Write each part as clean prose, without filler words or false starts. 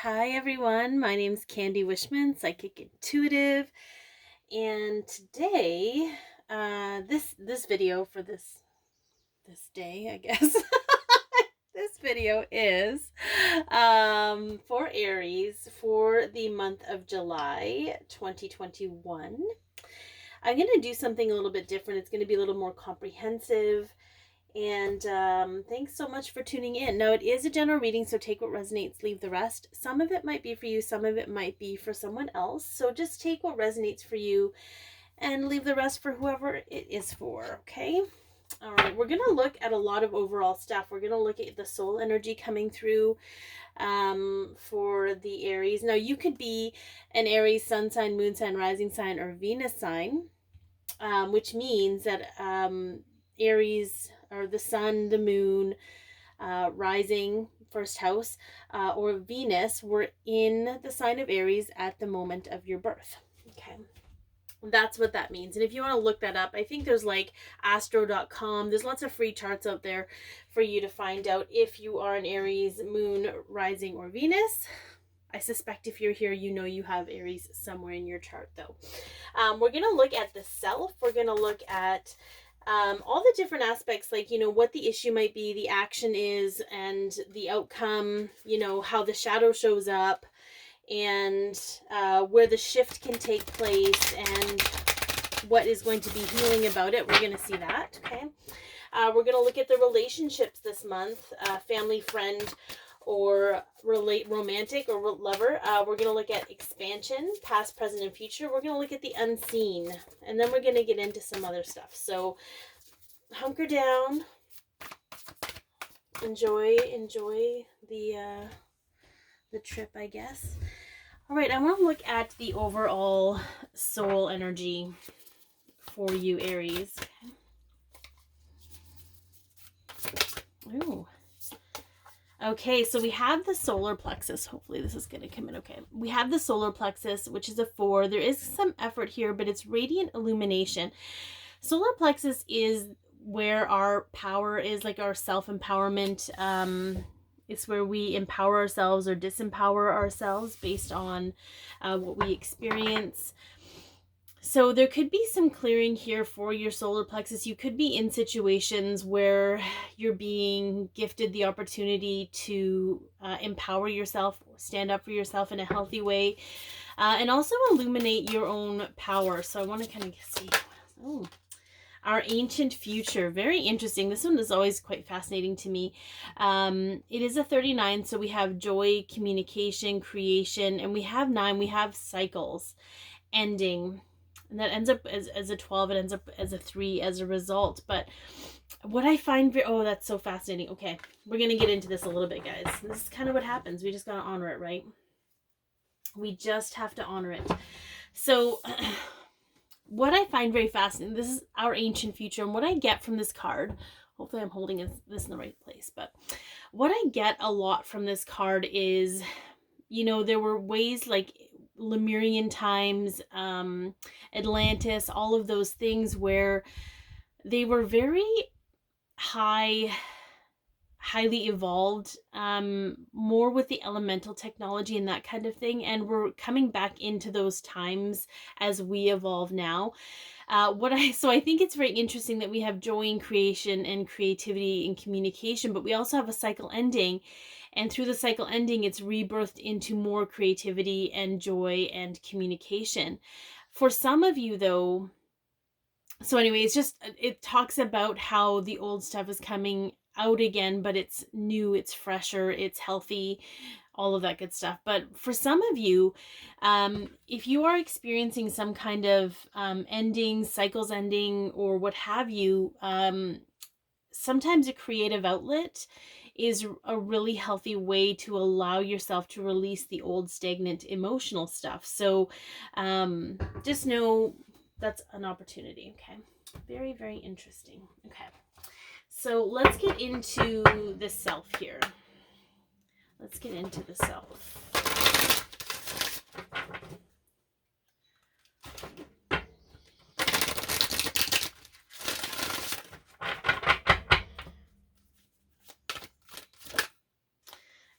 Hi everyone, my name's Candi Wishman, Psychic Intuitive, and today, this video for this day, I guess, this video is for Aries for the month of July 2021. I'm going to do something a little bit different. It's going to be a little more comprehensive. And thanks so much for tuning in. Now, it is a general reading, so take what resonates, leave the rest. Some of it might be for you, some of it might be for someone else. So just take what resonates for you and leave the rest for whoever it is for, okay? All right, we're going to look at a lot of overall stuff. We're going to look at the soul energy coming through for the Aries. Now, you could be an Aries sun sign, moon sign, rising sign, or Venus sign, which means that Aries, or the sun, the moon, rising, first house, or Venus were in the sign of Aries at the moment of your birth. Okay. That's what that means. And if you want to look that up, I think there's like astro.com. There's lots of free charts out there for you to find out if you are an Aries, moon, rising, or Venus. I suspect if you're here, you know you have Aries somewhere in your chart, though. We're going to look at the self. We're going to look at all the different aspects, like, what the issue might be, the action is, and the outcome, how the shadow shows up, and where the shift can take place, and what is going to be healing about it. We're going to see that, okay? We're going to look at the relationships this month, family, friend, or romantic or lover. We're going to look at expansion, past, present, and future. We're going to look at the unseen, and then we're going to get into some other stuff. So hunker down, enjoy the trip, I guess. All right, I want to look at the overall soul energy for you, Aries. Ooh. Okay, so we have the solar plexus. Hopefully this is going to come in okay. We have the solar plexus, which is a 4. There is some effort here, but it's radiant illumination. Solar plexus is where our power is, like our self-empowerment. It's where we empower ourselves or disempower ourselves based on what we experience. So there could be some clearing here for your solar plexus. You could be in situations where you're being gifted the opportunity to empower yourself, stand up for yourself in a healthy way, and also illuminate your own power. So I want to kind of see. Oh, our ancient future. Very interesting. This one is always quite fascinating to me. It is a 39, so we have joy, communication, creation, and we have 9. We have cycles, ending. And that ends up as a 12. It ends up as a 3 as a result. But what I find oh, that's so fascinating. Okay, we're going to get into this a little bit, guys. This is kind of what happens. We just got to honor it, right? We just have to honor it. So what I find very fascinating, this is our ancient future, and what I get from this card, hopefully I'm holding this in the right place, but what I get a lot from this card is, there were ways like Lemurian times, Atlantis, all of those things where they were very highly evolved, more with the elemental technology and that kind of thing, and we're coming back into those times as we evolve now. So I think it's very interesting that we have joy in creation and creativity and communication, but we also have a cycle ending, and through the cycle ending, it's rebirthed into more creativity and joy and communication. For some of you, though, so anyway, it talks about how the old stuff is coming out again, but it's new, it's fresher, it's healthy, all of that good stuff. But for some of you, if you are experiencing some kind of ending, cycles ending, or what have you, sometimes a creative outlet is a really healthy way to allow yourself to release the old stagnant emotional stuff. So just know that's an opportunity. Okay, very, very interesting. Okay, so let's get into the self here. Let's get into the self.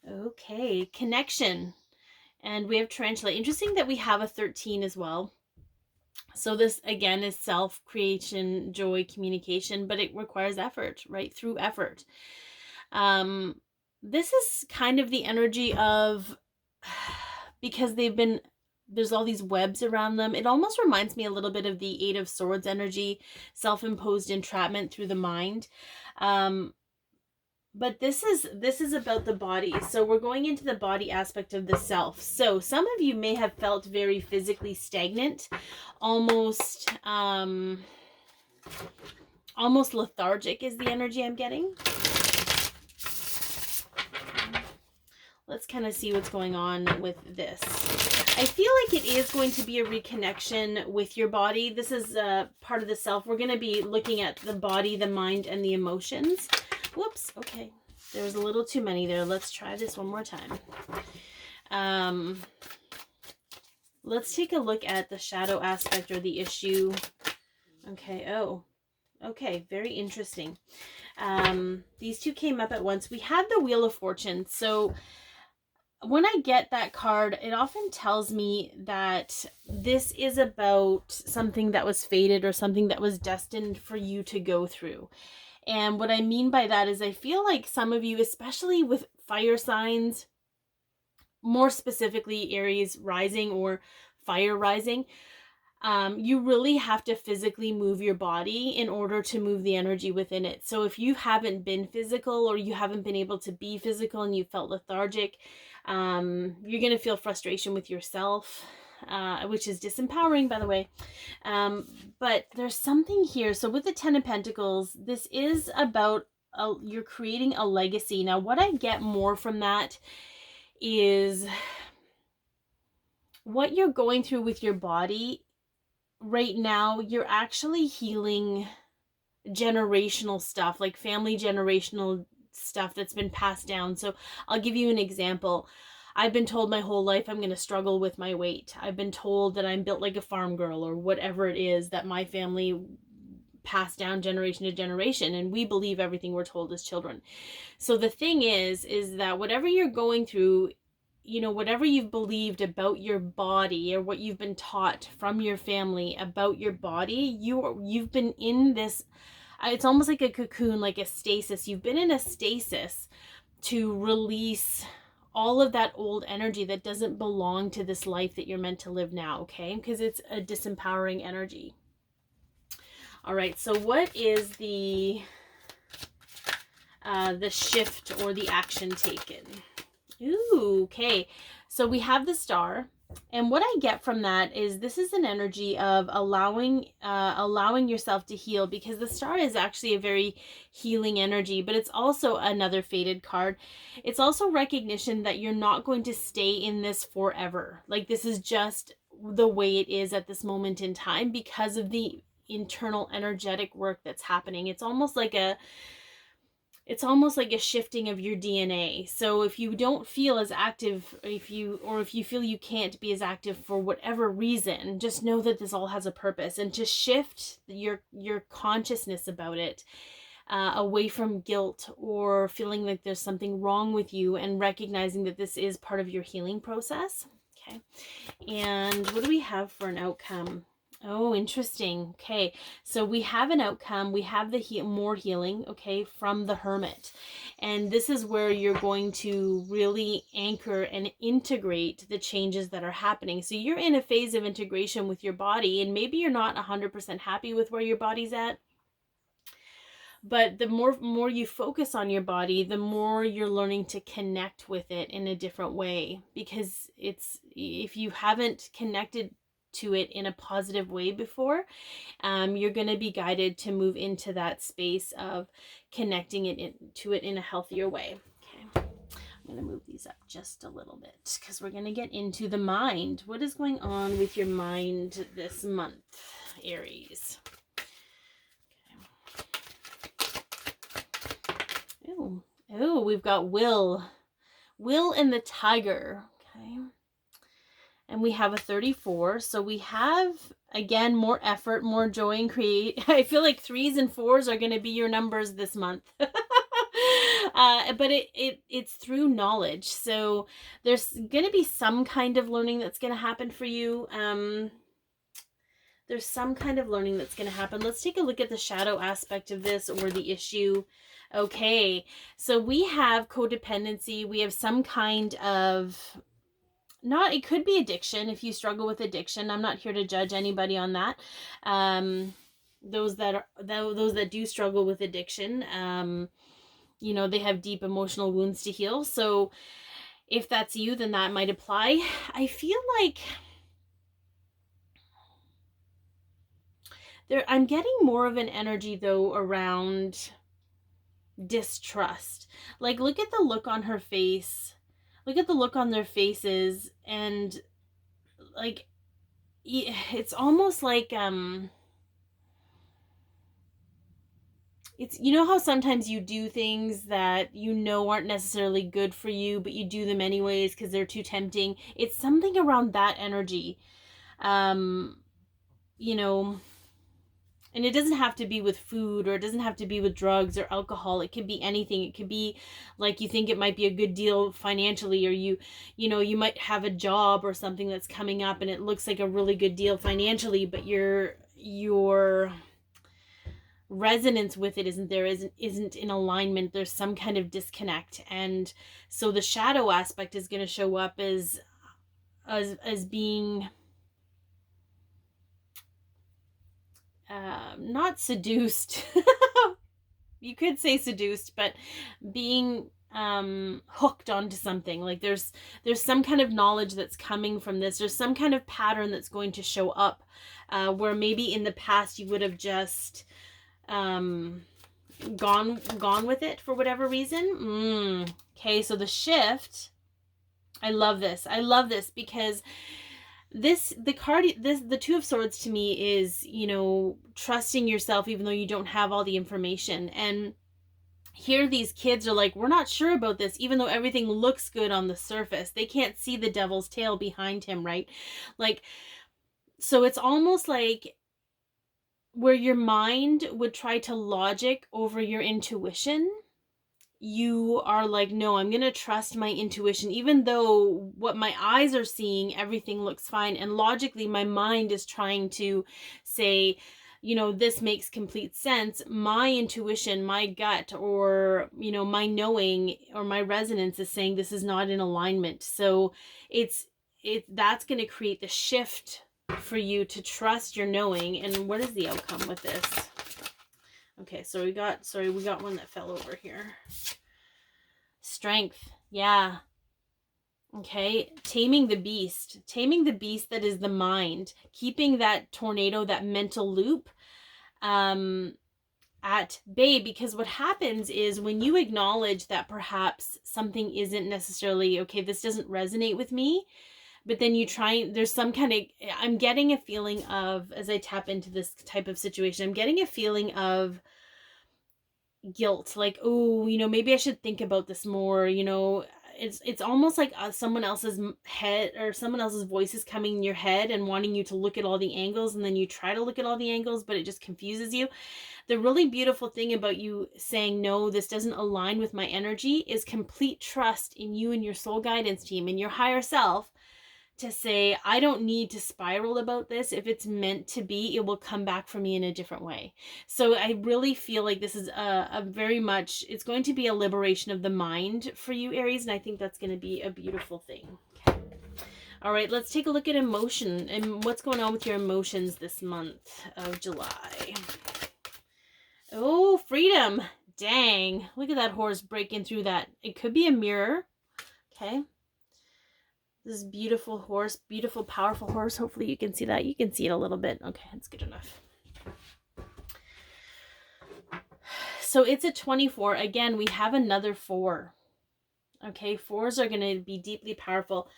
Okay, connection. And we have tarantula. Interesting that we have a 13 as well. So this, again, is self-creation, joy, communication, but it requires effort, right? Through effort. This is kind of the energy of, because there's all these webs around them. It almost reminds me a little bit of the Eight of Swords energy, self-imposed entrapment through the mind. But this is about the body. So we're going into the body aspect of the self. So some of you may have felt very physically stagnant, almost lethargic is the energy I'm getting. Let's kind of see what's going on with this. I feel like it is going to be a reconnection with your body. This is part of the self. We're going to be looking at the body, the mind, and the emotions. Whoops. Okay. There was a little too many there. Let's try this one more time. Let's take a look at the shadow aspect or the issue. Okay. Oh, okay. Very interesting. These two came up at once. We had the Wheel of Fortune. So when I get that card, it often tells me that this is about something that was fated or something that was destined for you to go through. And what I mean by that is I feel like some of you, especially with fire signs, more specifically Aries rising or fire rising, you really have to physically move your body in order to move the energy within it. So if you haven't been physical or you haven't been able to be physical and you felt lethargic, you're going to feel frustration with yourself, which is disempowering, by the way. But there's something here. So with the Ten of Pentacles, this is about you're creating a legacy. Now, what I get more from that is what you're going through with your body right now. You're actually healing generational stuff, like family generational stuff that's been passed down. So I'll give you an example. I've been told my whole life I'm going to struggle with my weight. I've been told that I'm built like a farm girl or whatever it is that my family passed down generation to generation, and we believe everything we're told as children. So the thing is that whatever you're going through, you know, whatever you've believed about your body or what you've been taught from your family about your body, you've been in this, it's almost like a cocoon, like a stasis. You've been in a stasis to release all of that old energy that doesn't belong to this life that you're meant to live now, okay? Because it's a disempowering energy. All right, so what is the shift or the action taken? Ooh, okay. So we have the Star, and what I get from that is this is an energy of allowing yourself to heal, because the Star is actually a very healing energy, but it's also another fated card. It's also recognition that you're not going to stay in this forever. Like, this is just the way it is at this moment in time because of the internal energetic work that's happening. It's almost like a shifting of your DNA. So if you don't feel as active, if you feel you can't be as active for whatever reason, just know that this all has a purpose, and to shift your consciousness about it away from guilt or feeling like there's something wrong with you, and recognizing that this is part of your healing process. Okay. And what do we have for an outcome? Oh, interesting. Okay, so we have an outcome. We have the more healing, okay, from the Hermit. And this is where you're going to really anchor and integrate the changes that are happening. So you're in a phase of integration with your body, and maybe you're not 100% happy with where your body's at. But the more you focus on your body, the more you're learning to connect with it in a different way. Because if you haven't connected to it in a positive way before, you're going to be guided to move into that space of connecting to it in a healthier way. Okay, I'm going to move these up just a little bit because we're going to get into the mind. What is going on with your mind this month, Aries? Okay. Oh, we've got Will and the Tiger. Okay. And we have a 34. So we have, again, more effort, more joy and create. I feel like 3s and 4s are going to be your numbers this month. But it's through knowledge. So there's going to be some kind of learning that's going to happen for you. There's some kind of learning that's going to happen. Let's take a look at the shadow aspect of this, or the issue. Okay, so we have codependency. We have some kind of, not, it could be addiction if you struggle with addiction. I'm not here to judge anybody on that. Those that do struggle with addiction, they have deep emotional wounds to heal. So if that's you, then that might apply. I feel like I'm getting more of an energy though around distrust. Like, look at the look on her face. Look at the look on their faces, and like, it's almost like it's, how sometimes you do things that aren't necessarily good for you, but you do them anyways because they're too tempting. It's something around that energy. You know, and it doesn't have to be with food, or it doesn't have to be with drugs or alcohol. It could be anything. It could be like, you think it might be a good deal financially, or you might have a job or something that's coming up and it looks like a really good deal financially, but your resonance with it isn't in alignment. There's some kind of disconnect. And so the shadow aspect is going to show up as being not seduced. You could say seduced, but being hooked onto something. Like, there's some kind of knowledge that's coming from this. There's some kind of pattern that's going to show up, where maybe in the past you would have just gone with it for whatever reason. Okay, so the shift, I love this because the Two of Swords to me is, trusting yourself even though you don't have all the information. And here these kids are like, we're not sure about this, even though everything looks good on the surface. They can't see the devil's tail behind him, right? Like, so it's almost like where your mind would try to logic over your intuition, you are like, no, I'm going to trust my intuition, even though what my eyes are seeing, everything looks fine. And logically, my mind is trying to say, this makes complete sense. My intuition, my gut, or, my knowing or my resonance is saying this is not in alignment. So that's going to create the shift for you to trust your knowing. And what is the outcome with this? Okay, so we got one that fell over here. Strength. Yeah. Okay, taming the beast that is the mind, keeping that tornado, that mental loop at bay. Because what happens is, when you acknowledge that perhaps something isn't necessarily okay, this doesn't resonate with me, but then you try, there's some kind of, I'm getting a feeling of, as I tap into this type of situation, I'm getting a feeling of guilt. Like, oh, maybe I should think about this more. It's almost like someone else's head, or someone else's voice is coming in your head and wanting you to look at all the angles, and then you try to look at all the angles, but it just confuses you. The really beautiful thing about you saying, no, this doesn't align with my energy, is complete trust in you and your soul guidance team and your higher self to say, I don't need to spiral about this. If it's meant to be, it will come back for me in a different way. So I really feel like this is a very much, it's going to be a liberation of the mind for you, Aries, and I think that's going to be a beautiful thing. Okay. All right, let's take a look at emotion and what's going on with your emotions this month of July. Oh, freedom. Dang. Look at that horse breaking through that. It could be a mirror. Okay. This beautiful horse, beautiful, powerful horse. Hopefully you can see that. You can see it a little bit. Okay, that's good enough. So it's a 24. Again, we have another 4. Okay, 4s are going to be deeply powerful.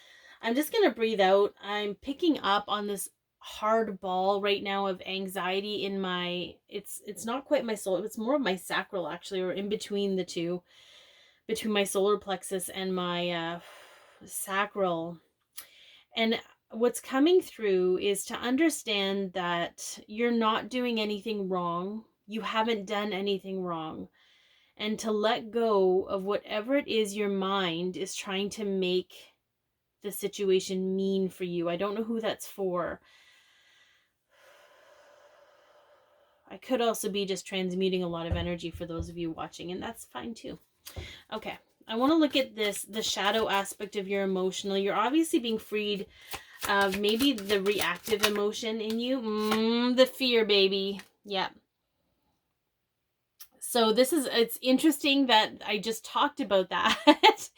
I'm just going to breathe out. I'm picking up on this hard ball right now of anxiety in my, it's not quite my soul. It's more of my sacral, actually, or in between the two, between my solar plexus and my sacral. And what's coming through is to understand that you're not doing anything wrong. You haven't done anything wrong. and to let go of whatever it is your mind is trying to make the situation mean for you. I don't know who that's for. I could also be just transmuting a lot of energy for those of you watching, and that's fine too. Okay, I want to look at this, the shadow aspect of your emotional. You're obviously being freed of maybe the reactive emotion in you. The fear, baby. Yeah. So it's interesting that I just talked about that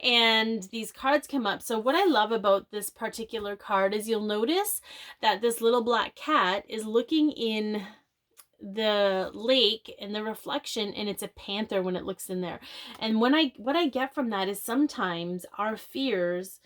and these cards come up. So what I love about this particular card is you'll notice that this little black cat is looking in the lake and the reflection, and it's a panther when it looks in there. And what I get from that is sometimes our fears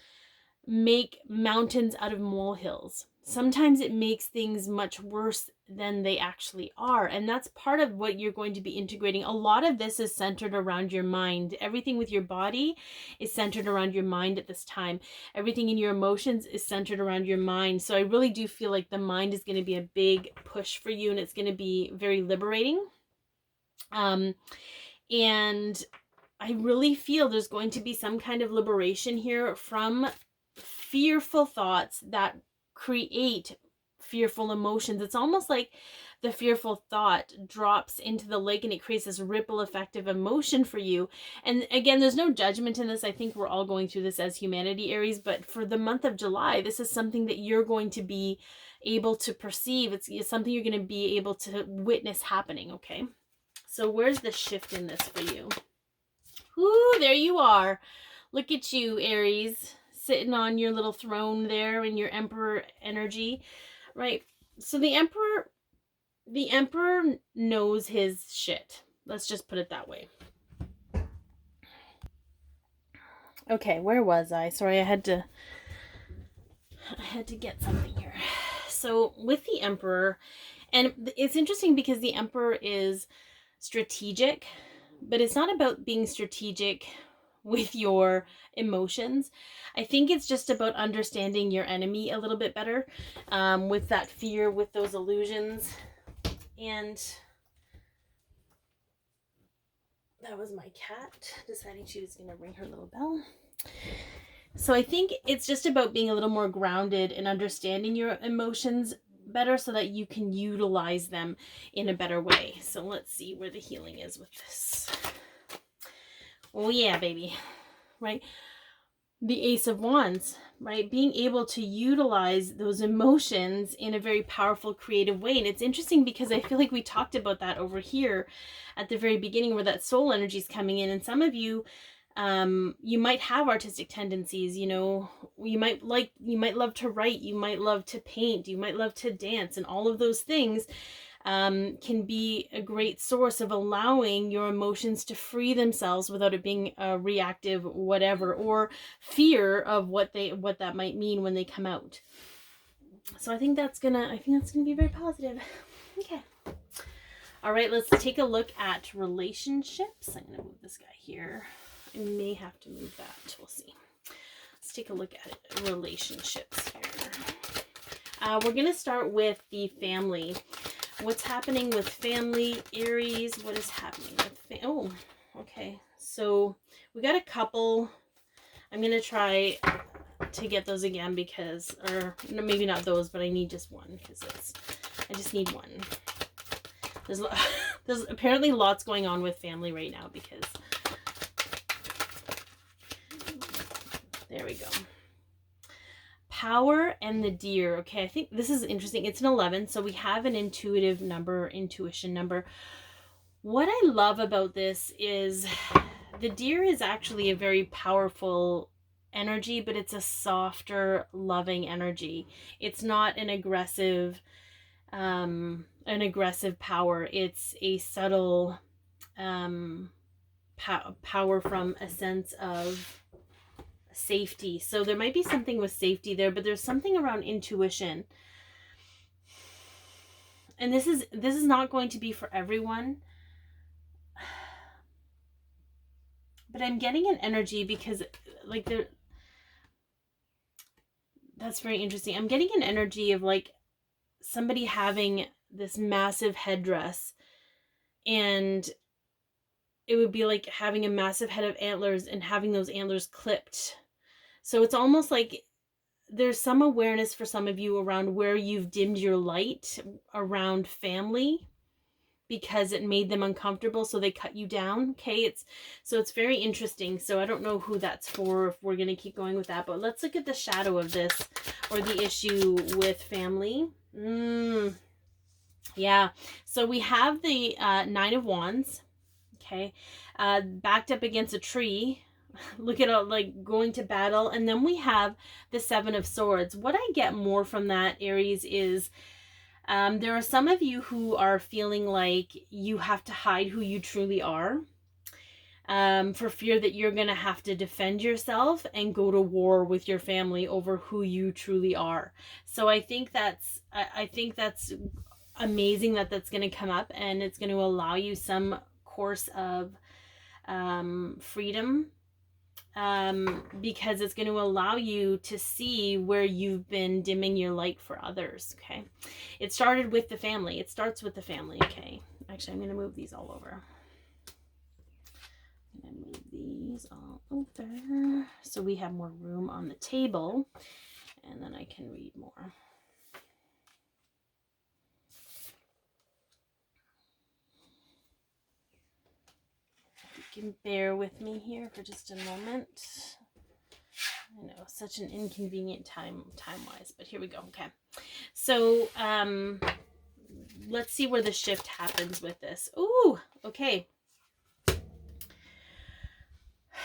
make mountains out of molehills. Sometimes it makes things much worse than they actually are. And that's part of what you're going to be integrating. A lot of this is centered around your mind. Everything with your body is centered around your mind at this time. Everything in your emotions is centered around your mind. So I really do feel like the mind is going to be a big push for you, and it's going to be very liberating. And I really feel there's going to be some kind of liberation here from fearful thoughts that create fearful emotions. It's almost like the fearful thought drops into the lake and it creates this ripple effect of emotion for you. And again, there's no judgment in this. I think we're all going through this as humanity, Aries, but for the month of July, this is something that you're going to be able to perceive. It's something you're going to be able to witness happening, okay? So where's the shift in this for you? Ooh, there you are. Look at you, Aries, sitting on your little throne there in your Emperor energy, right? So the Emperor knows his shit. Let's just put it that way. Okay, where was I? Sorry, I had to get something here. So with the Emperor, and it's interesting because the Emperor is strategic, but it's not about being strategic with your emotions. I think it's just about understanding your enemy a little bit better, with that fear, with those illusions. And that was my cat deciding she was going to ring her little bell. So I think it's just about being a little more grounded and understanding your emotions better so that you can utilize them in a better way. So let's see where the healing is with this. Oh yeah, baby, right? The Ace of Wands, right? Being able to utilize those emotions in a very powerful, creative way. And it's interesting because I feel like we talked about that over here at the very beginning where that soul energy is coming in. And some of you, you might have artistic tendencies, you know, you might love to write, you might love to paint, you might love to dance, and all of those things can be a great source of allowing your emotions to free themselves without it being a reactive whatever, or fear of what that might mean when they come out. So I think that's gonna be very positive. Okay. All right, let's take a look at relationships. I'm gonna move this guy here. I may have to move that. We'll see. Let's take a look at it. Relationships here. We're gonna start with the family. What's happening with family, Aries? What is happening with oh, okay. So we got a couple. I'm going to try to get those again because, or maybe not those, but I need just one because I just need one. There's apparently lots going on with family right now because, there we go. Power and the deer. Okay, I think this is interesting. It's an 11, so we have an intuition number. What I love about this is the deer is actually a very powerful energy, but it's a softer, loving energy. It's not an aggressive power. It's a subtle power from a sense of safety. So there might be something with safety there, but there's something around intuition. And this is not going to be for everyone. But I'm getting an energy because like that's very interesting. I'm getting an energy of like somebody having this massive headdress and it would be like having a massive head of antlers and having those antlers clipped. So it's almost like there's some awareness for some of you around where you've dimmed your light around family because it made them uncomfortable, so they cut you down. Okay, it's very interesting. So I don't know who that's for, if we're going to keep going with that, but let's look at the shadow of this, or the issue with family. Yeah, so we have the Nine of Wands. Okay, backed up against a tree. Look at all, like, going to battle. And then we have the Seven of Swords. What I get more from that, Aries, is there are some of you who are feeling like you have to hide who you truly are, for fear that you're going to have to defend yourself and go to war with your family over who you truly are. So I think that's amazing that that's going to come up, and it's going to allow you some course of freedom, because it's going to allow you to see where you've been dimming your light for others. Okay, it started with the family. It starts with the family. Okay, actually, I'm going to move these all over. I'm going to move these all over so we have more room on the table, and then I can read more. You can bear with me here for just a moment. I know, such an inconvenient time-wise, but here we go. Okay, so let's see where the shift happens with this. Ooh, okay.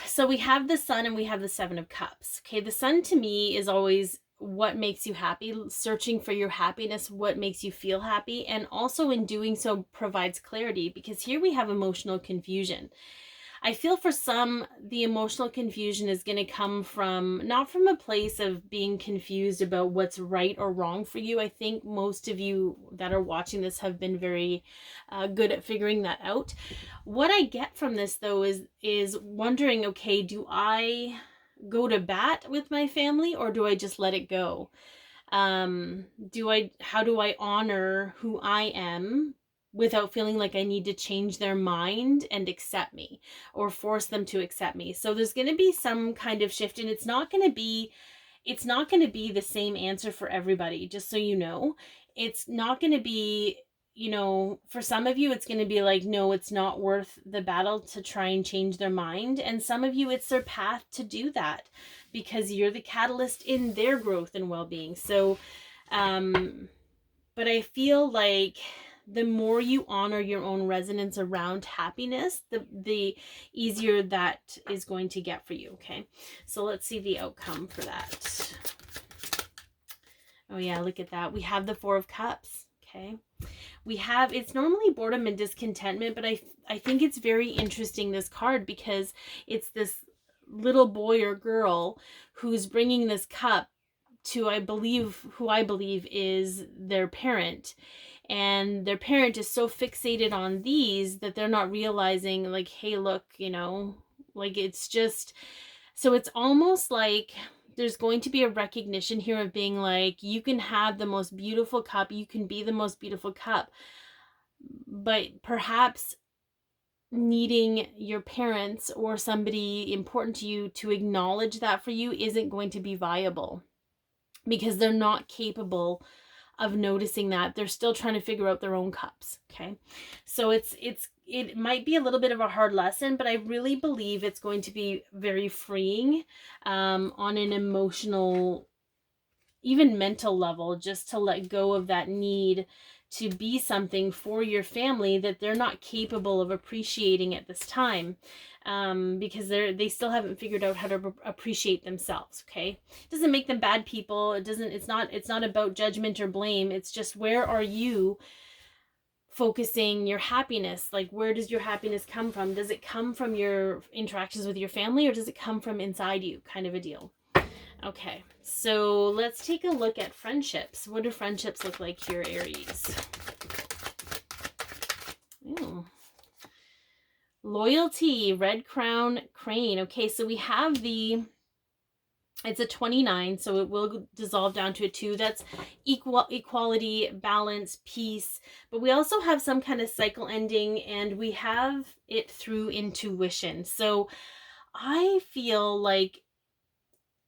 So we have the Sun and we have the Seven of Cups. Okay, the Sun to me is always what makes you happy, searching for your happiness, what makes you feel happy, and also in doing so provides clarity, because here we have emotional confusion. I feel for some, the emotional confusion is going to come from, not from a place of being confused about what's right or wrong for you. I think most of you that are watching this have been very good at figuring that out. What I get from this, though, is wondering, okay, do I go to bat with my family, or do I just let it go? How do I honor who I am without feeling like I need to change their mind and accept me, or force them to accept me? So there's going to be some kind of shift, and it's not going to be the same answer for everybody, just so you know. It's not going to be, for some of you, it's going to be like, no, it's not worth the battle to try and change their mind. And some of you, it's their path to do that, because you're the catalyst in their growth and well-being. So, but I feel like the more you honor your own resonance around happiness, the easier that is going to get for you. Okay, so let's see the outcome for that. Oh yeah, look at that. We have the Four of Cups. Okay, we have, it's normally boredom and discontentment, but I think it's very interesting, this card, because it's this little boy or girl who's bringing this cup to, who I believe is their parent. And their parent is so fixated on these that they're not realizing, like, hey, look, like, it's just, so it's almost like there's going to be a recognition here of being like, you can have the most beautiful cup, you can be the most beautiful cup, but perhaps needing your parents or somebody important to you to acknowledge that for you isn't going to be viable, because they're not capable of noticing that. They're still trying to figure out their own cups. Okay, so it might be a little bit of a hard lesson, but I really believe it's going to be very freeing, on an emotional, even mental level, just to let go of that need to be something for your family that they're not capable of appreciating at this time, because they still haven't figured out how to appreciate themselves. Okay, it doesn't make them bad people. It's not about judgment or blame. It's just, where are you focusing your happiness? Like, where does your happiness come from? Does it come from your interactions with your family, or does it come from inside you, kind of a deal? Okay, so let's take a look at friendships. What do friendships look like here, Aries? Ooh. Loyalty, red crown, crane. Okay, so we have the It's a 29, so it will dissolve down to a 2. That's equality, balance, peace. But we also have some kind of cycle ending, and we have it through intuition. So I feel like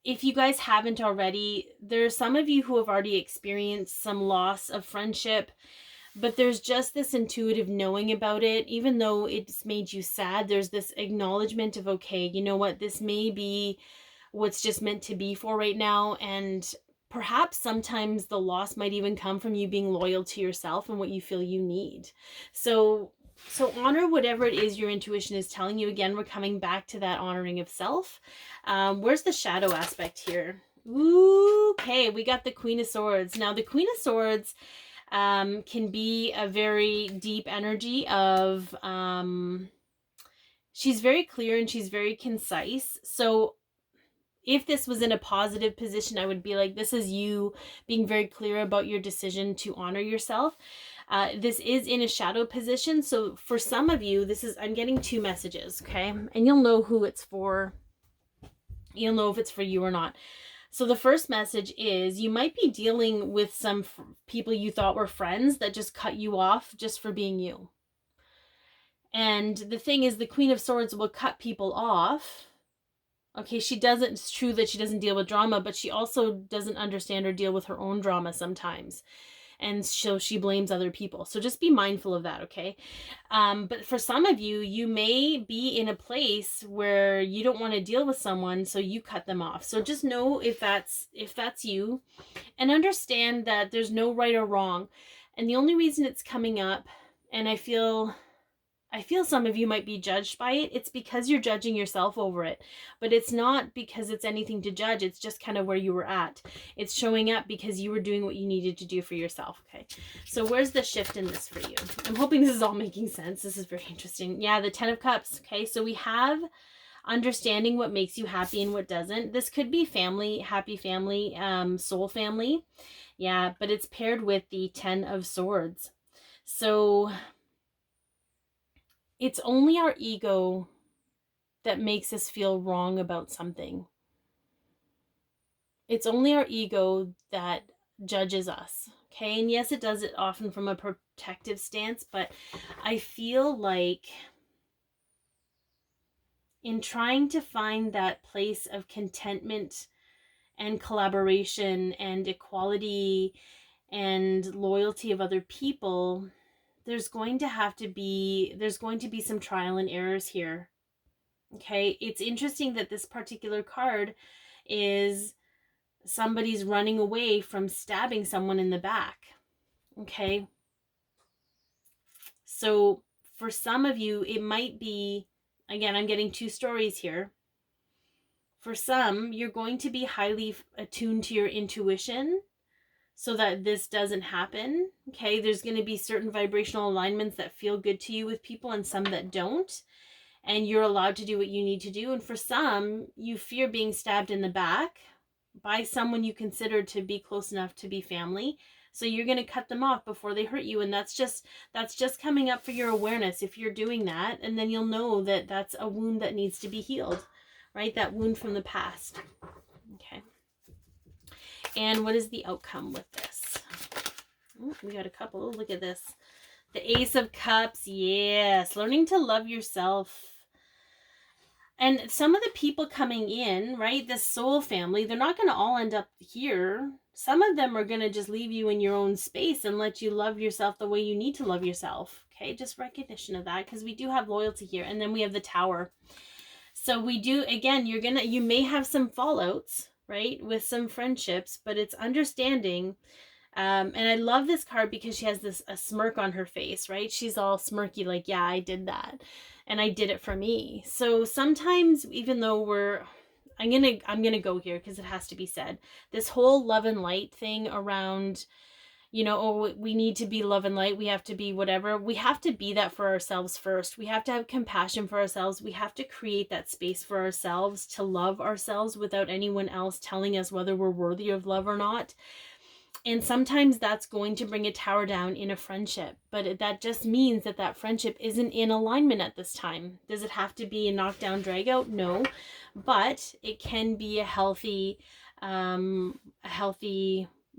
if you guys haven't already, there's some of you who have already experienced some loss of friendship, but there's just this intuitive knowing about it. Even though it's made you sad, there's this acknowledgement of, okay, you know what, this may be what's just meant to be for right now. And perhaps sometimes the loss might even come from you being loyal to yourself and what you feel you need. So honor whatever it is your intuition is telling you. Again, we're coming back to that honoring of self. Where's the shadow aspect here? Ooh, okay, we got the Queen of Swords. Now the Queen of Swords can be a very deep energy of she's very clear and she's very concise. So if this was in a positive position, I would be like, this is you being very clear about your decision to honor yourself. This is in a shadow position. So for some of you, I'm getting 2 messages, okay? And you'll know who it's for. You'll know if it's for you or not. So the first message is you might be dealing with some people you thought were friends that just cut you off just for being you. And the thing is, the Queen of Swords will cut people off. Okay, it's true that she doesn't deal with drama, but she also doesn't understand or deal with her own drama sometimes. And so she blames other people. So just be mindful of that, okay? But for some of you, you may be in a place where you don't want to deal with someone, so you cut them off. So just know if that's you, and understand that there's no right or wrong. And the only reason it's coming up, and I feel some of you might be judged by it, it's because you're judging yourself over it. But it's not because it's anything to judge. It's just kind of where you were at. It's showing up because you were doing what you needed to do for yourself. Okay, so where's the shift in this for you? I'm hoping this is all making sense. This is very interesting. Yeah, the 10 of Cups. Okay, so we have understanding what makes you happy and what doesn't. This could be family, happy family, soul family. Yeah, but it's paired with the 10 of Swords. So it's only our ego that makes us feel wrong about something. It's only our ego that judges us. Okay, and yes, it does it often from a protective stance, but I feel like in trying to find that place of contentment and collaboration and equality and loyalty of other people, there's going to be some trial and errors here. Okay, it's interesting that this particular card is somebody's running away from stabbing someone in the back. Okay, so for some of you, it might be, again, I'm getting 2 stories here. For some, you're going to be highly attuned to your intuition so that this doesn't happen. Okay, there's going to be certain vibrational alignments that feel good to you with people and some that don't. And you're allowed to do what you need to do. And for some, you fear being stabbed in the back by someone you consider to be close enough to be family. So you're going to cut them off before they hurt you. And that's just coming up for your awareness if you're doing that. And then you'll know that that's a wound that needs to be healed, right? That wound from the past. Okay. And what is the outcome with this? Ooh, we got a couple. Look at this. The Ace of Cups. Yes. Learning to love yourself. And some of the people coming in, right, this soul family, they're not going to all end up here. Some of them are going to just leave you in your own space and let you love yourself the way you need to love yourself. Okay, just recognition of that, because we do have loyalty here. And then we have the Tower. So we do, again, you may have some fallouts, right, with some friendships, but it's understanding. And I love this card because she has a smirk on her face, right? She's all smirky, like, yeah, I did that. And I did it for me. So sometimes, even though I'm gonna go here because it has to be said. This whole love and light thing around, we need to be love and light. We have to be whatever. We have to be that for ourselves first. We have to have compassion for ourselves. We have to create that space for ourselves to love ourselves without anyone else telling us whether we're worthy of love or not. And sometimes that's going to bring a tower down in a friendship, but that just means that that friendship isn't in alignment at this time. Does it have to be a knockdown drag out? No, but it can be a healthy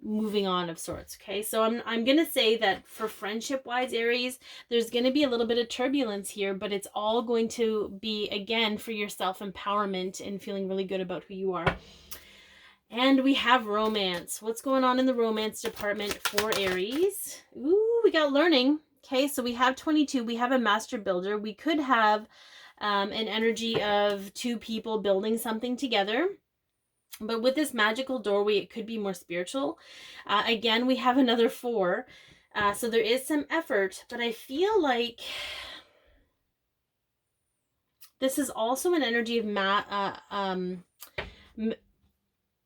moving on of sorts. Okay, so I'm gonna say that for friendship wise, Aries, there's gonna be a little bit of turbulence here, but it's all going to be again for your self empowerment and feeling really good about who you are. And we have romance. What's going on in the romance department for Aries? Ooh, we got learning. Okay, so we have 22. We have a master builder. We could have an energy of two people building something together. But with this magical doorway, it could be more spiritual. Again, we have another 4. So there is some effort, but I feel like this is also an energy of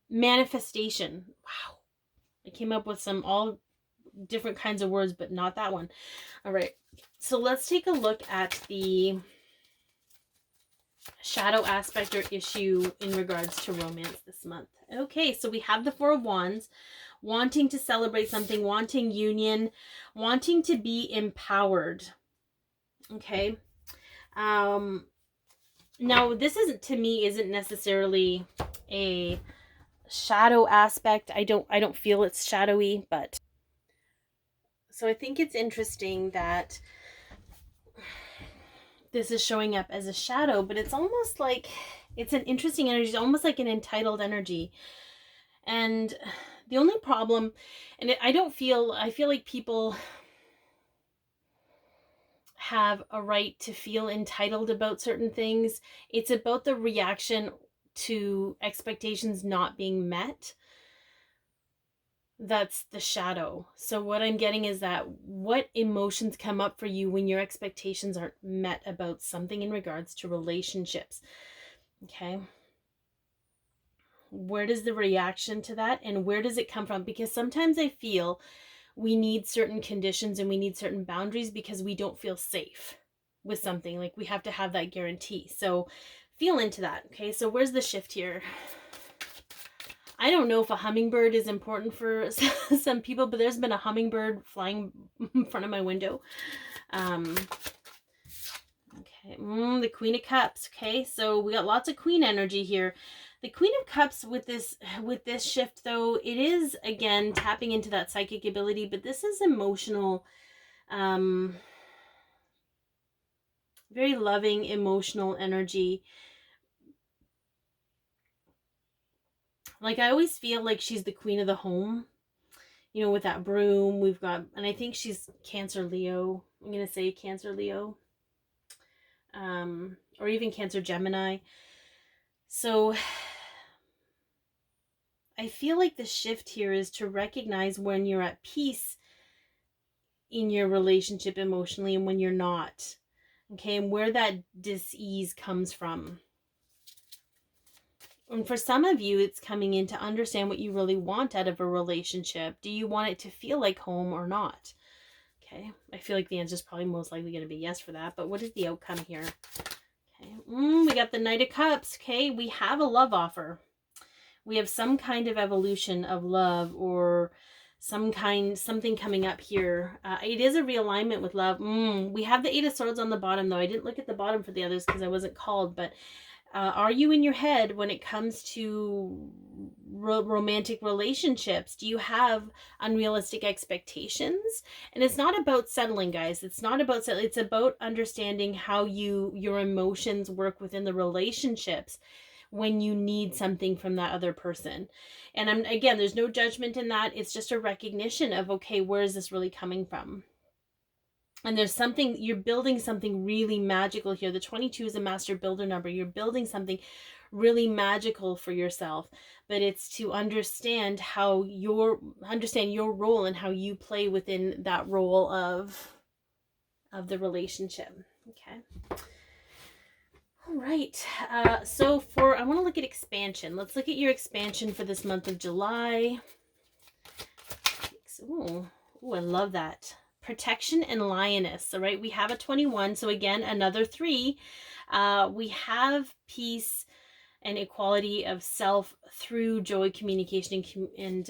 manifestation. Wow. I came up with some all different kinds of words, but not that one. All right. So let's take a look at the shadow aspect or issue in regards to romance this month. Okay, so we have the 4 of Wands, wanting to celebrate something, wanting union, wanting to be empowered. Okay. Now this isn't, to me, isn't necessarily a shadow aspect. I don't feel it's shadowy, but so I think it's interesting that this is showing up as a shadow, but it's almost like it's an interesting energy. It's almost like an entitled energy. And the only problem, and I feel like people have a right to feel entitled about certain things. It's about the reaction to expectations not being met. That's the shadow. So what I'm getting is that what emotions come up for you when your expectations aren't met about something in regards to relationships. Okay. Where does the reaction to that, and where does it come from? Because sometimes I feel we need certain conditions and we need certain boundaries because we don't feel safe with something. Like we have to have that guarantee. So feel into that. Okay. So where's the shift here? I don't know if a hummingbird is important for some people, but there's been a hummingbird flying in front of my window. Okay, the Queen of Cups. Okay, so we got lots of Queen energy here. The Queen of Cups with this shift, though, it is again tapping into that psychic ability, but this is emotional, very loving, emotional energy. Like I always feel like she's the queen of the home, you know, with that broom. We've got, and I think she's Cancer Leo. I'm gonna say Cancer Leo, or even Cancer Gemini. So I feel like the shift here is to recognize when you're at peace in your relationship emotionally and when you're not. Okay, and where that dis-ease comes from. And for some of you, it's coming in to understand what you really want out of a relationship. Do you want it to feel like home or not? Okay, I feel like the answer is probably most likely going to be yes for that. But what is the outcome here? Okay, we got the Knight of Cups. Okay, we have a love offer. We have some kind of evolution of love or something coming up here. It is a realignment with love. We have the 8 of Swords on the bottom, though. I didn't look at the bottom for the others because I wasn't called, but are you in your head when it comes to romantic relationships? Do you have unrealistic expectations? And it's not about settling, guys. It's not about settling. It's about understanding how your emotions work within the relationships when you need something from that other person. And again, there's no judgment in that. It's just a recognition of, okay, where is this really coming from? And there's something, you're building something really magical here. The 22 is a master builder number. You're building something really magical for yourself, but it's to understand your role and how you play within that role of the relationship. Okay. All right. So I want to look at expansion. Let's look at your expansion for this month of July. Ooh, I love that. Protection and Lioness. All right, we have a 21. So again, another 3. We have peace and equality of self through joy, communication, and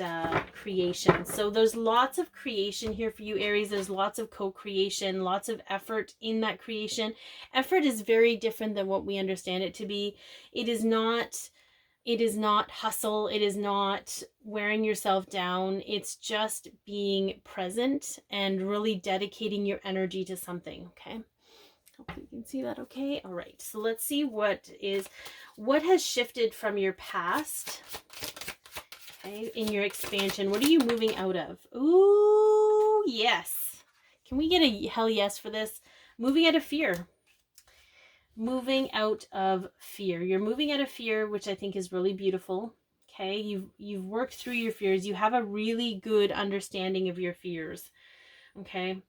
creation. So there's lots of creation here for you, Aries. There's lots of co-creation, lots of effort in that creation. Effort is very different than what we understand it to be. It is not hustle. It is not wearing yourself down. It's just being present and really dedicating your energy to something. Okay. Hopefully you can see that okay. All right. So let's see what has shifted from your past. Okay. In your expansion. What are you moving out of? Ooh, yes. Can we get a hell yes for this? Moving out of fear. Moving out of fear. You're moving out of fear, which I think is really beautiful. Okay, you've worked through your fears. You have a really good understanding of your fears. Okay,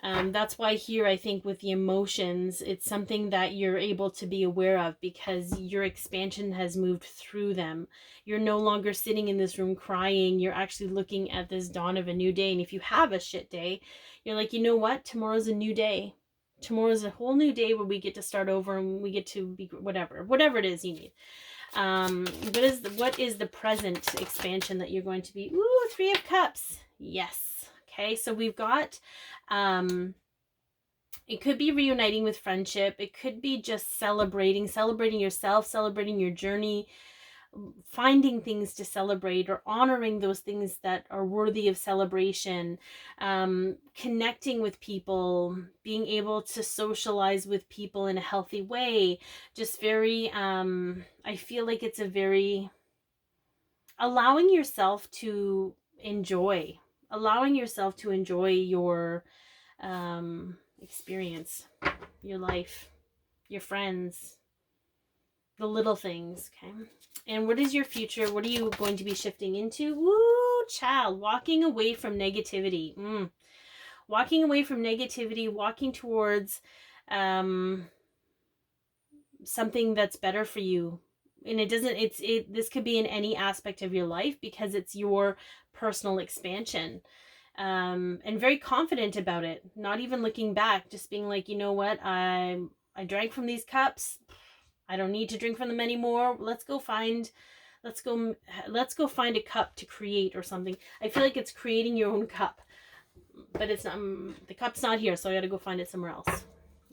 that's why here I think with the emotions, it's something that you're able to be aware of because your expansion has moved through them. You're no longer sitting in this room crying. You're actually looking at this dawn of a new day. And if you have a shit day, you're like, you know what? Tomorrow's a new day. Tomorrow's a whole new day where we get to start over and we get to be whatever it is you need. What is the present expansion that you're going to be? Ooh, 3 of Cups. Yes. Okay, so we've got it could be reuniting with friendship. It could be just celebrating yourself, celebrating your journey, finding things to celebrate or honoring those things that are worthy of celebration, connecting with people, being able to socialize with people in a healthy way. Just very, I feel like it's a very allowing yourself to enjoy your experience, your life, your friends, the little things. Okay. And what is your future? What are you going to be shifting into? Woo, child. Walking away from negativity. Walking away from negativity, walking towards something that's better for you. And this could be in any aspect of your life because it's your personal expansion. And very confident about it. Not even looking back, just being like, you know what? I drank from these cups. I don't need to drink from them anymore. Let's go find a cup to create or something. I feel like it's creating your own cup, but it's not. The cup's not here, so I got to go find it somewhere else.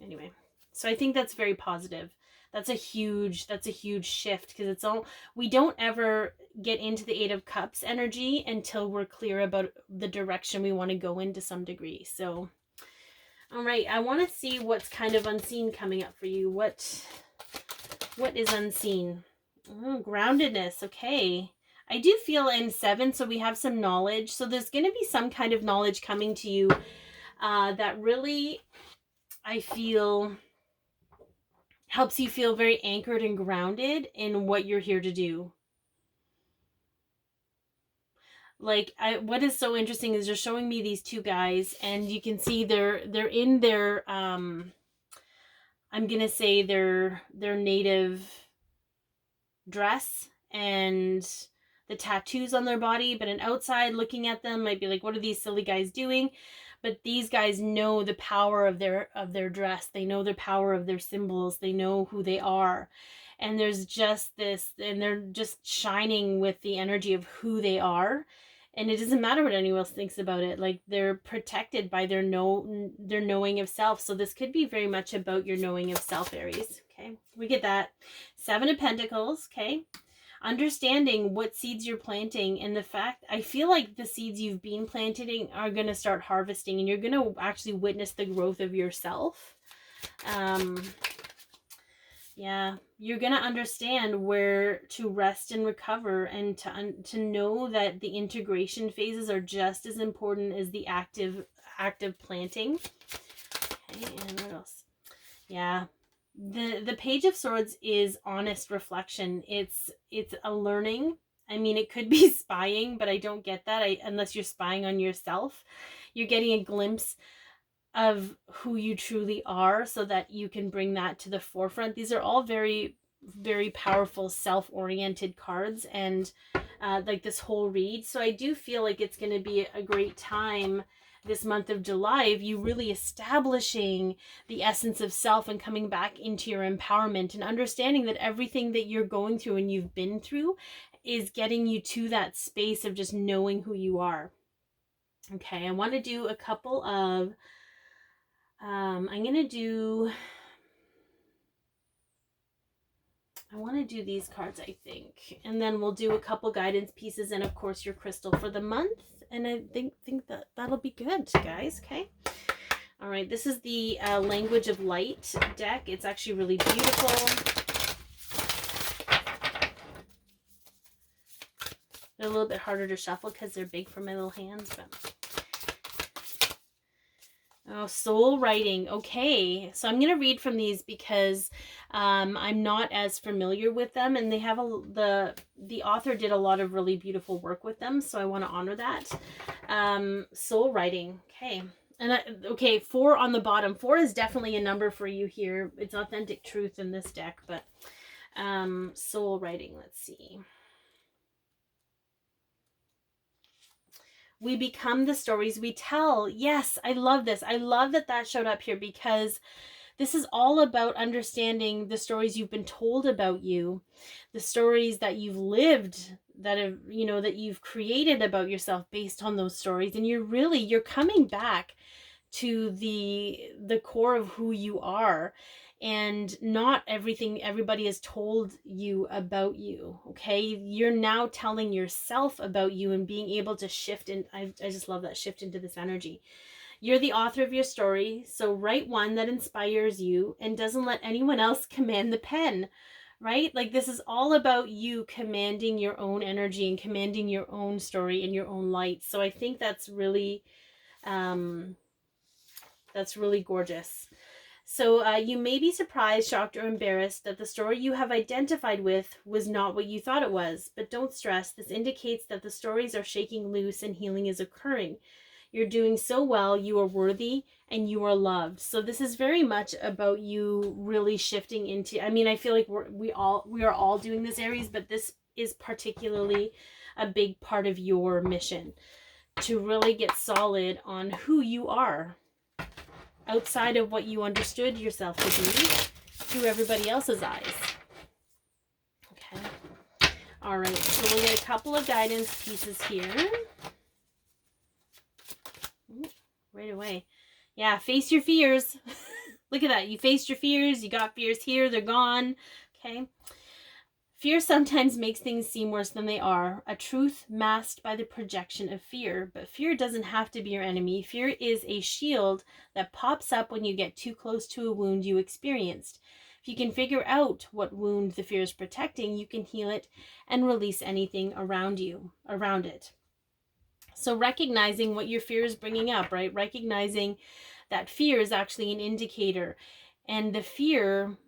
Anyway, so I think that's very positive. That's a huge shift because we don't ever get into the 8 of Cups energy until we're clear about the direction we want to go in to some degree. So, all right, I want to see what's kind of unseen coming up for you. What is unseen? Oh, groundedness. Okay. I do feel in 7, so we have some knowledge. So there's going to be some kind of knowledge coming to you that really, I feel, helps you feel very anchored and grounded in what you're here to do. Like, what is so interesting is they're showing me these 2 guys, and you can see they're in their I'm gonna say their native dress and the tattoos on their body, but an outside looking at them might be like, what are these silly guys doing? But these guys know the power of their dress. They know the power of their symbols. They know who they are. And there's just this, and they're just shining with the energy of who they are. And it doesn't matter what anyone else thinks about it. Like, they're protected by their knowing of self. So this could be very much about your knowing of self, Aries. Okay, we get that. 7 of Pentacles. Okay, understanding what seeds you're planting, and the fact, I feel like the seeds you've been planting are going to start harvesting, and you're going to actually witness the growth of yourself. Yeah, you're going to understand where to rest and recover, and to know that the integration phases are just as important as the active planting. Okay, and what else? Yeah. The Page of Swords is honest reflection. It's a learning. I mean, it could be spying, but I don't get that. Unless you're spying on yourself. You're getting a glimpse of who you truly are so that you can bring that to the forefront. These are all very, very powerful self-oriented cards, and like this whole read. So I do feel like it's going to be a great time this month of July of you really establishing the essence of self and coming back into your empowerment and understanding that everything that you're going through and you've been through is getting you to that space of just knowing who you are. Okay, I want to do a couple of, I want to do these cards, I think. And then we'll do a couple guidance pieces and, of course, your crystal for the month. And I think that that'll be good, guys. Okay. All right. This is the Language of Light deck. It's actually really beautiful. They're a little bit harder to shuffle because they're big for my little hands. But oh, soul writing. Okay, so I'm going to read from these because I'm not as familiar with them, and they have the author did a lot of really beautiful work with them, so I want to honor that. Soul writing. Okay. And okay, 4 on the bottom. 4 is definitely a number for you here. It's authentic truth in this deck, but soul writing. Let's see. We become the stories we tell. Yes, I love this. I love that showed up here because this is all about understanding the stories you've been told about you, the stories that you've lived, that have, that you've created about yourself based on those stories. And you're coming back to the core of who you are, and not everything everybody has told you about you. Okay, you're now telling yourself about you and being able to shift. And I just love that shift into this energy. You're the author of your story, so write one that inspires you and doesn't let anyone else command the pen. Right? Like, this is all about you commanding your own energy and commanding your own story in your own light. So I think that's really gorgeous. So you may be surprised, shocked, or embarrassed that the story you have identified with was not what you thought it was. But don't stress. This indicates that the stories are shaking loose and healing is occurring. You're doing so well. You are worthy and you are loved. So this is very much about you really shifting into, I feel like we are all doing this, Aries, but this is particularly a big part of your mission, to really get solid on who you are outside of what you understood yourself to be through everybody else's eyes. Okay. All right. So we'll get a couple of guidance pieces here. Ooh, right away. Yeah. Face your fears. Look at that. You faced your fears. You got fears here. They're gone. Okay. Fear sometimes makes things seem worse than they are, a truth masked by the projection of fear. But fear doesn't have to be your enemy. Fear is a shield that pops up when you get too close to a wound you experienced. If you can figure out what wound the fear is protecting, you can heal it and release anything around it. So recognizing what your fear is bringing up, right? Recognizing that fear is actually an indicator, and the fear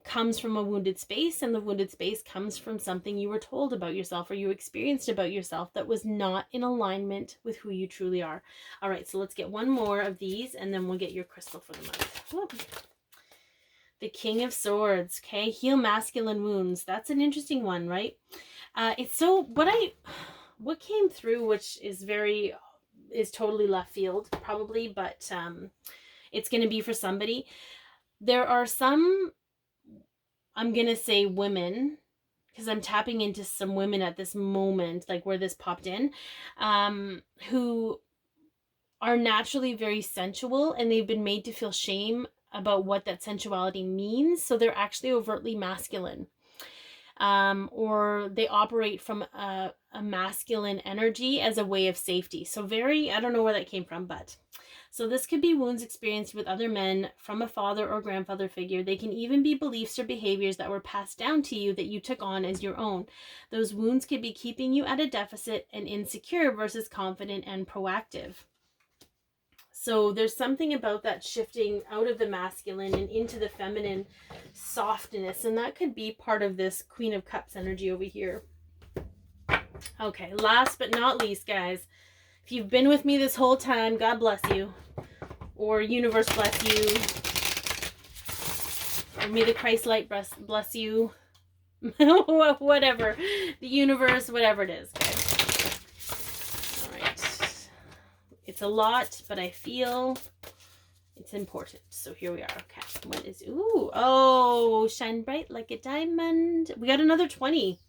comes from a wounded space, and the wounded space comes from something you were told about yourself or you experienced about yourself that was not in alignment with who you truly are. All right, so let's get one more of these and then we'll get your crystal for the month. Whoop. The King of Swords. Okay, heal masculine wounds. That's an interesting one, right? It's so what came through, which is totally left field probably, but it's going to be for somebody. There are some, I'm going to say women, because I'm tapping into some women at this moment, like where this popped in, who are naturally very sensual, and they've been made to feel shame about what that sensuality means. So they're actually overtly masculine, or they operate from a masculine energy as a way of safety. So I don't know where that came from, but so this could be wounds experienced with other men from a father or grandfather figure. They can even be beliefs or behaviors that were passed down to you that you took on as your own. Those wounds could be keeping you at a deficit and insecure versus confident and proactive. So there's something about that shifting out of the masculine and into the feminine softness, and that could be part of this Queen of Cups energy over here. Okay, last but not least, guys, if you've been with me this whole time, God bless you, or universe bless you, or may the Christ light bless you. Whatever. The universe, whatever it is. Okay. All right. It's a lot, but I feel it's important. So here we are. Okay. What is, ooh, oh, shine bright like a diamond. We got another 20.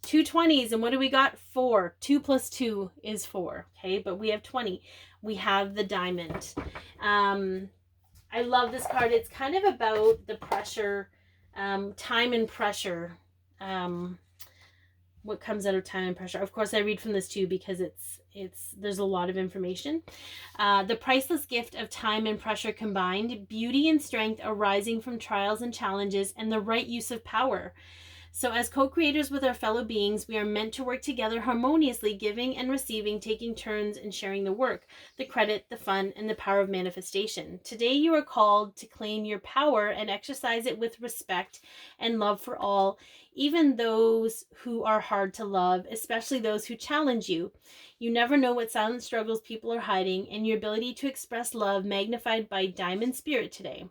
2 20s, and what do we got? 4. 2 plus 2 is 4. Okay, but we have 20. We have the diamond. I love this card. It's kind of about the pressure, time and pressure. What comes out of time and pressure. Of course, I read from this too because there's a lot of information. The priceless gift of time and pressure combined, beauty and strength arising from trials and challenges, and the right use of power. So as co-creators with our fellow beings, we are meant to work together harmoniously, giving and receiving, taking turns and sharing the work, the credit, the fun, and the power of manifestation. Today you are called to claim your power and exercise it with respect and love for all, even those who are hard to love, especially those who challenge you. You never know what silent struggles people are hiding, and your ability to express love magnified by Diamond Spirit today.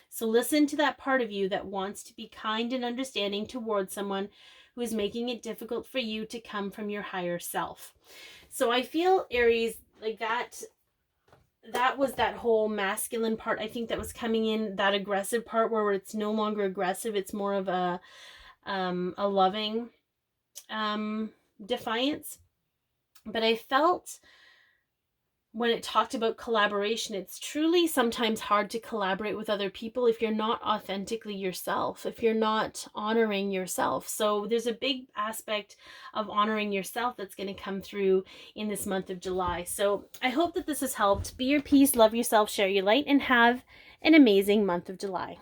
So listen to that part of you that wants to be kind and understanding towards someone who is making it difficult for you to come from your higher self. So I feel, Aries, like that was that whole masculine part. I think that was coming in, that aggressive part where it's no longer aggressive. It's more of a loving defiance. But I felt when it talked about collaboration, it's truly sometimes hard to collaborate with other people if you're not authentically yourself, if you're not honoring yourself. So there's a big aspect of honoring yourself that's going to come through in this month of July. So I hope that this has helped. Be your peace, love yourself, share your light, and have an amazing month of July.